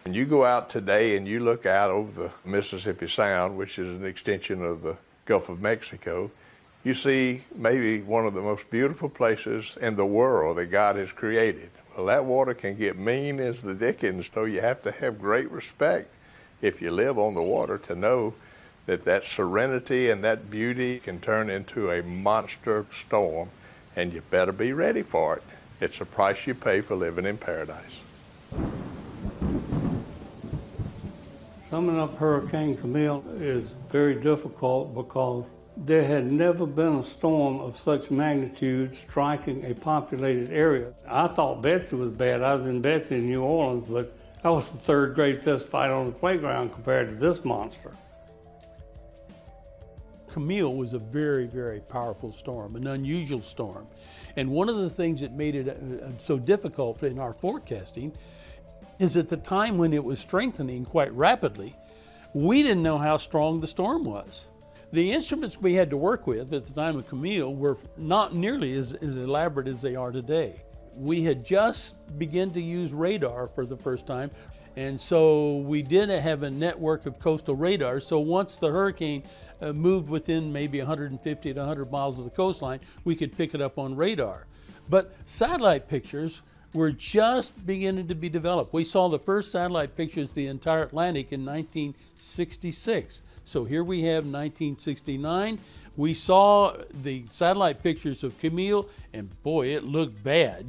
And you go out today and you look out over the Mississippi Sound, which is an extension of the Gulf of Mexico, you see maybe one of the most beautiful places in the world that God has created. Well, that water can get mean as the dickens, so you have to have great respect if you live on the water to know that that serenity and that beauty can turn into a monster storm, and you better be ready for it. It's a price you pay for living in paradise. Summing up Hurricane Camille is very difficult because there had never been a storm of such magnitude striking a populated area. I thought Betsy was bad. I was in Betsy in New Orleans, but that was the third grade fist fight on the playground compared to this monster. Camille was a very, very powerful storm, an unusual storm. And one of the things that made it so difficult in our forecasting is at the time when it was strengthening quite rapidly, we didn't know how strong the storm was. The instruments we had to work with at the time of Camille were not nearly as elaborate as they are today. We had just begun to use radar for the first time, and so we didn't have a network of coastal radars. So once the hurricane moved within maybe 150 to 100 miles of the coastline, we could pick it up on radar. But satellite pictures were just beginning to be developed. We saw the first satellite pictures of the entire Atlantic in 1966. So here we have 1969. We saw the satellite pictures of Camille, and boy, it looked bad,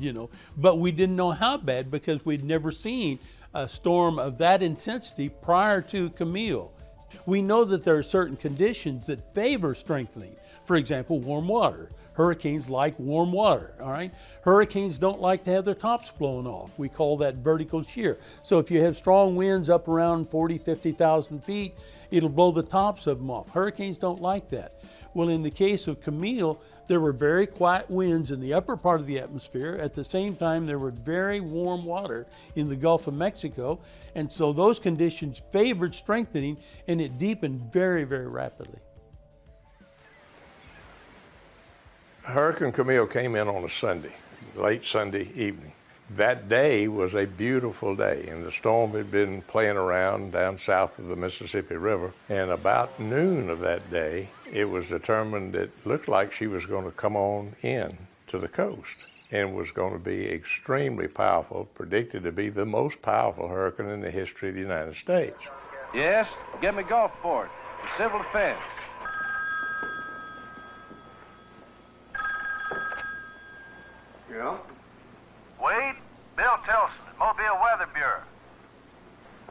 But we didn't know how bad because we'd never seen a storm of that intensity prior to Camille. We know that there are certain conditions that favor strengthening. For example, warm water. Hurricanes like warm water, all right? Hurricanes don't like to have their tops blown off. We call that vertical shear. So if you have strong winds up around 40, 50,000 feet, it'll blow the tops of them off. Hurricanes don't like that. Well, in the case of Camille, there were very quiet winds in the upper part of the atmosphere. At the same time, there were very warm water in the Gulf of Mexico. And so those conditions favored strengthening, and it deepened very, very rapidly. Hurricane Camille came in on a Sunday, late Sunday evening. That day was a beautiful day, and the storm had been playing around down south of the Mississippi River. And about noon of that day, it was determined it looked like she was going to come on in to the coast and was going to be extremely powerful, predicted to be the most powerful hurricane in the history of the United States. Yes, get me Gulfport, the civil defense. Yeah? Wade, Bill Tilson, Mobile Weather Bureau.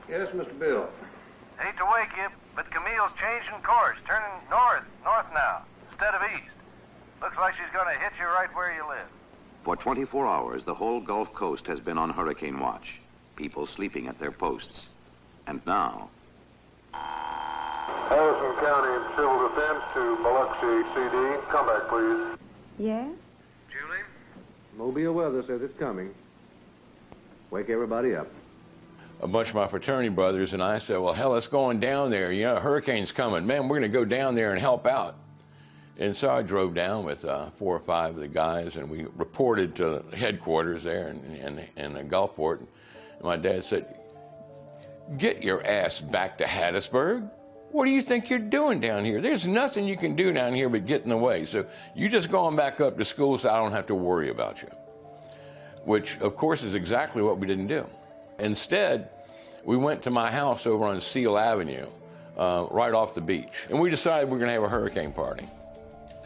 Yes, Mr. Bill. Hate to wake you, but Camille's changing course, turning north now, instead of east. Looks like she's going to hit you right where you live. For 24 hours, the whole Gulf Coast has been on hurricane watch. People sleeping at their posts. And now... Harrison County Civil Defense to Biloxi CD. Come back, please. Yes? Julie? Mobile Weather says it's coming. Wake everybody up. A bunch of my fraternity brothers and I said, well, hell, let's go on down there. A hurricane's coming. Man, we're going to go down there and help out. And so I drove down with 4 or 5 of the guys, and we reported to headquarters there in Gulfport. And my dad said, get your ass back to Hattiesburg. What do you think you're doing down here? There's nothing you can do down here but get in the way. So you just go on back up to school so I don't have to worry about you. Which, of course, is exactly what we didn't do. Instead, we went to my house over on Seal Avenue, right off the beach. And we decided we're going to have a hurricane party.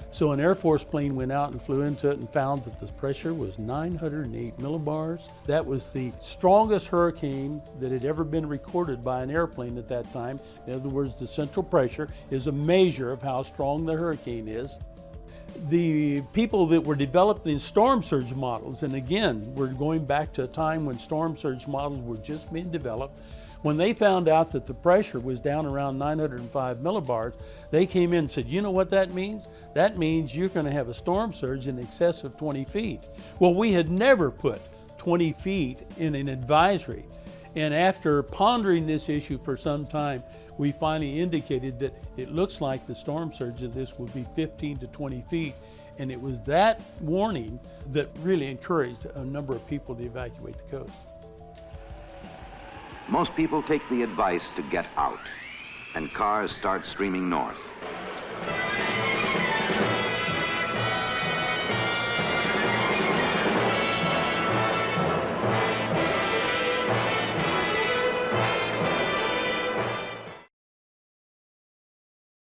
So an Air Force plane went out and flew into it and found that the pressure was 908 millibars. That was the strongest hurricane that had ever been recorded by an airplane at that time. In other words, the central pressure is a measure of how strong the hurricane is. The people that were developing storm surge models, and again, we're going back to a time when storm surge models were just being developed, when they found out that the pressure was down around 905 millibars, they came in and said, you know what that means? That means you're going to have a storm surge in excess of 20 feet. Well, we had never put 20 feet in an advisory. And after pondering this issue for some time, we finally indicated that it looks like the storm surge of this would be 15 to 20 feet. And it was that warning that really encouraged a number of people to evacuate the coast. Most people take the advice to get out, and cars start streaming north.